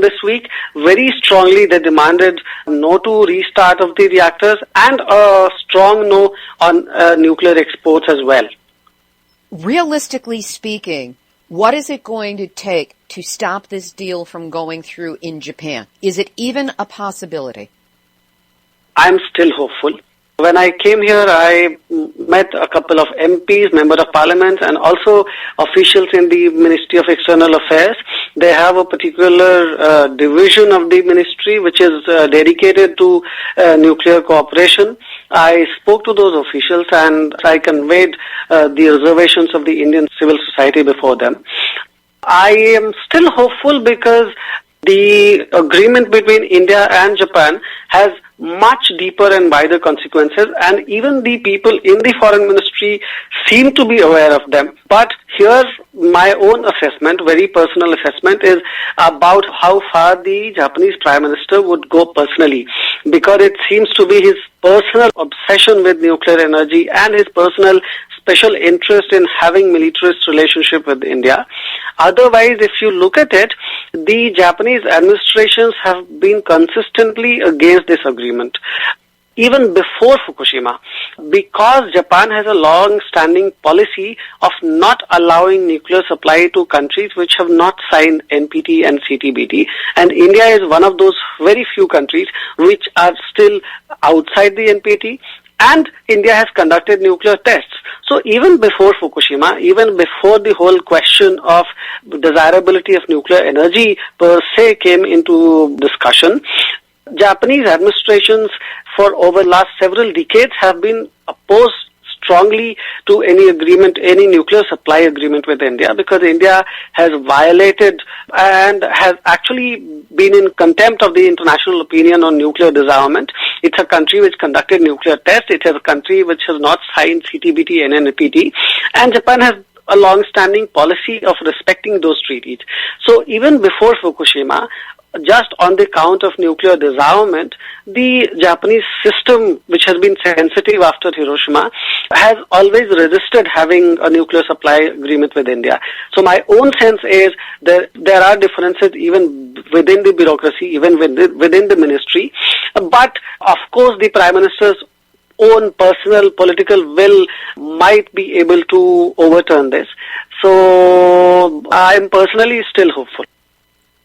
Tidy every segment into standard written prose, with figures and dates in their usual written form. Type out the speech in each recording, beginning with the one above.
This week, very strongly they demanded no to restart of the reactors and a strong no on nuclear exports as well. Realistically speaking, what is it going to take to stop this deal from going through in Japan? Is it even a possibility? I'm still hopeful. When I came here, I met a couple of MPs, Member of Parliament, and also officials in the Ministry of External Affairs. They have a particular division of the ministry which is dedicated to nuclear cooperation. I spoke to those officials and I conveyed the reservations of the Indian civil society before them. I am still hopeful because the agreement between India and Japan has much deeper and wider consequences, and even the people in the foreign ministry seem to be aware of them. But here, my own assessment, very personal assessment, is about how far the Japanese Prime Minister would go personally, because it seems to be his personal obsession with nuclear energy and his personal special interest in having militarist relationship with India. Otherwise, if you look at it, the Japanese administrations have been consistently against this agreement. Even before Fukushima, because Japan has a long-standing policy of not allowing nuclear supply to countries which have not signed NPT and CTBT, and India is one of those very few countries which are still outside the NPT, and India has conducted nuclear tests. So even before Fukushima, even before the whole question of desirability of nuclear energy per se came into discussion, Japanese administrations for over the last several decades have been opposed strongly to any agreement, any nuclear supply agreement with India, because India has violated and has actually been in contempt of the international opinion on nuclear disarmament. It's a country which conducted nuclear tests. It is a country which has not signed CTBT and NPT. And Japan has a long-standing policy of respecting those treaties. So even before Fukushima, just on the count of nuclear disarmament, the Japanese system, which has been sensitive after Hiroshima, has always resisted having a nuclear supply agreement with India. So my own sense is that there are differences even within the bureaucracy, even within the ministry. But of course, the Prime Minister's own personal political will might be able to overturn this. So I am personally still hopeful.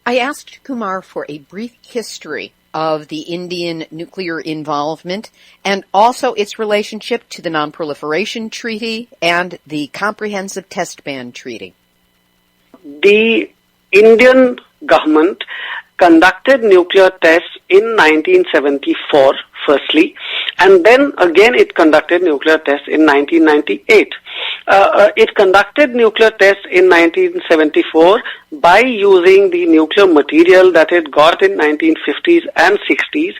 I asked Kumar for a brief history of the Indian nuclear involvement and also its relationship to the Non-Proliferation Treaty and the Comprehensive Test Ban Treaty. The Indian government conducted nuclear tests in 1974, firstly, and then again it conducted nuclear tests in 1998. It conducted nuclear tests in 1974 by using the nuclear material that it got in 1950s and 60s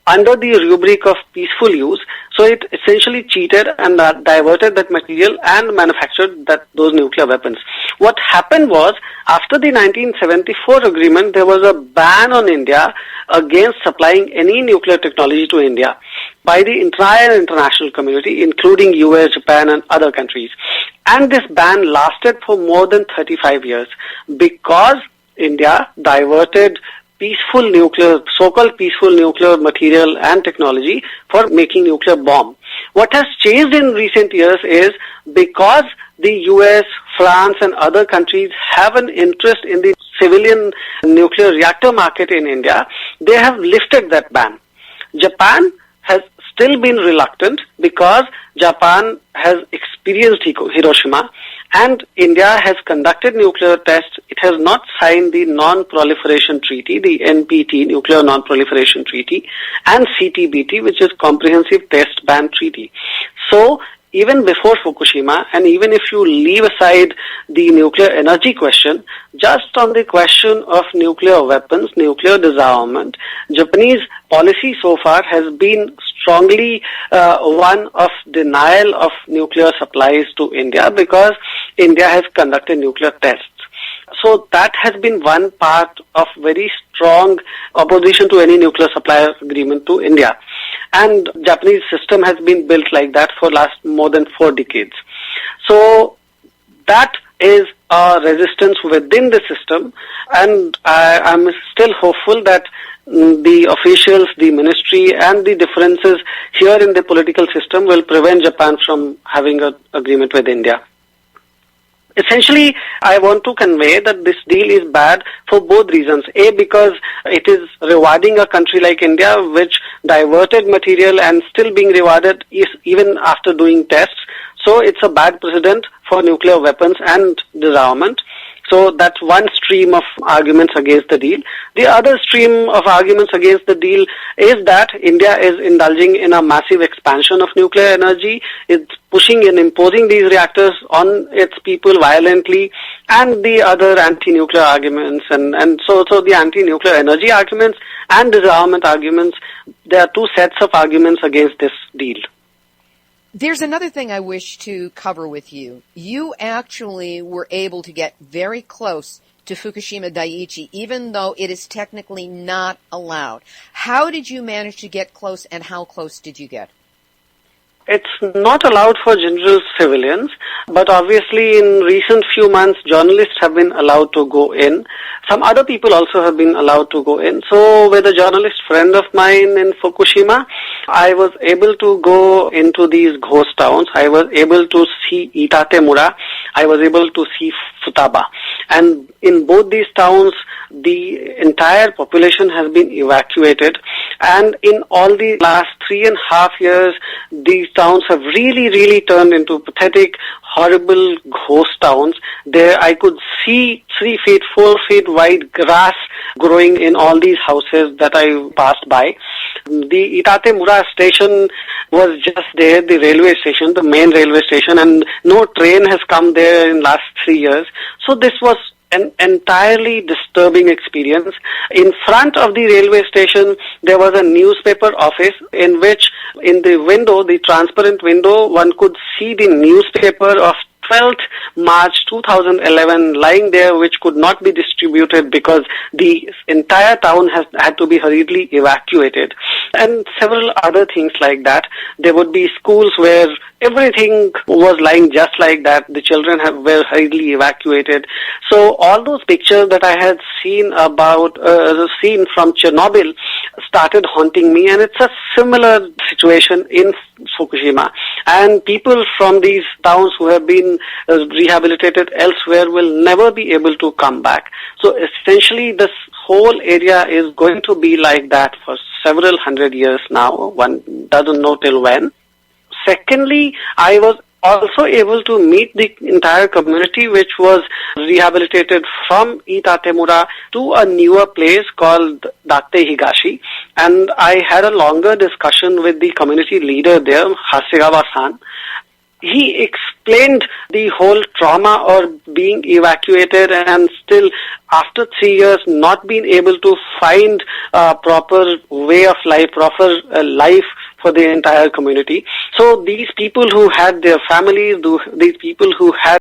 under the rubric of peaceful use. So it essentially cheated and diverted that material and manufactured those nuclear weapons. What happened was, after the 1974 agreement, there was a ban on India against supplying any nuclear technology to India by the entire international community, including US, Japan, and other countries. And this ban lasted for more than 35 years because India diverted peaceful nuclear, so-called peaceful nuclear material and technology for making nuclear bomb. What has changed in recent years is because the US, France, and other countries have an interest in the civilian nuclear reactor market in India, they have lifted that ban. Japan has still been reluctant because Japan has experienced Hiroshima and India has conducted nuclear tests. It has not signed the Non-Proliferation Treaty, the NPT, Nuclear Non-Proliferation Treaty, and CTBT, which is Comprehensive Test Ban Treaty. So, even before Fukushima, and even if you leave aside the nuclear energy question, just on the question of nuclear weapons, nuclear disarmament, Japanese policy so far has been strongly one of denial of nuclear supplies to India because India has conducted nuclear tests. So that has been one part of very strong opposition to any nuclear supply agreement to India. And Japanese system has been built like that for last more than 4 decades. So that is a resistance within the system, and I'm still hopeful that the officials, the ministry, and the differences here in the political system will prevent Japan from having an agreement with India. Essentially, I want to convey that this deal is bad for both reasons. A, because it is rewarding a country like India, which diverted material and still being rewarded even after doing tests. So it's a bad precedent for nuclear weapons and disarmament. So that's one stream of arguments against the deal. The other stream of arguments against the deal is that India is indulging in a massive expansion of nuclear energy. It's pushing and imposing these reactors on its people violently, and the other anti-nuclear arguments. And so the anti-nuclear energy arguments and disarmament arguments, there are two sets of arguments against this deal. There's another thing I wish to cover with you. You actually were able to get very close to Fukushima Daiichi, even though it is technically not allowed. How did you manage to get close, and how close did you get? It's not allowed for general civilians, but obviously in recent few months, journalists have been allowed to go in. Some other people also have been allowed to go in. So with a journalist friend of mine in Fukushima, I was able to go into these ghost towns. I was able to see Itatemura. I was able to see Futaba. And in both these towns, the entire population has been evacuated. And in all the last 3.5 years, these towns have really turned into pathetic, horrible ghost towns. There I could see 3 feet, 4 feet wide grass growing in all these houses that I passed by. The Itatemura station was just there, the railway station, the main railway station, and no train has come there in last 3 years. So this was an entirely disturbing experience. In front of the railway station, there was a newspaper office in which, in the window, the transparent window, one could see the newspaper of 12th March 2011 lying there, which could not be distributed because the entire town had to be hurriedly evacuated. And several other things like that. There would be schools where everything was lying just like that. The children were hurriedly evacuated. So all those pictures that I had seen seen from Chernobyl started haunting me, and it's a similar situation in Fukushima. And people from these towns who have been rehabilitated elsewhere will never be able to come back. So essentially this whole area is going to be like that for several hundred years now. One doesn't know till when. Secondly, I was also able to meet the entire community, which was rehabilitated from Itatemura to a newer place called Date Higashi. And I had a longer discussion with the community leader there, Hasegawa-san. He explained the whole trauma of being evacuated and still, after 3 years, not being able to find a proper way of life, proper life for the entire community. So these people who had their families, these people who had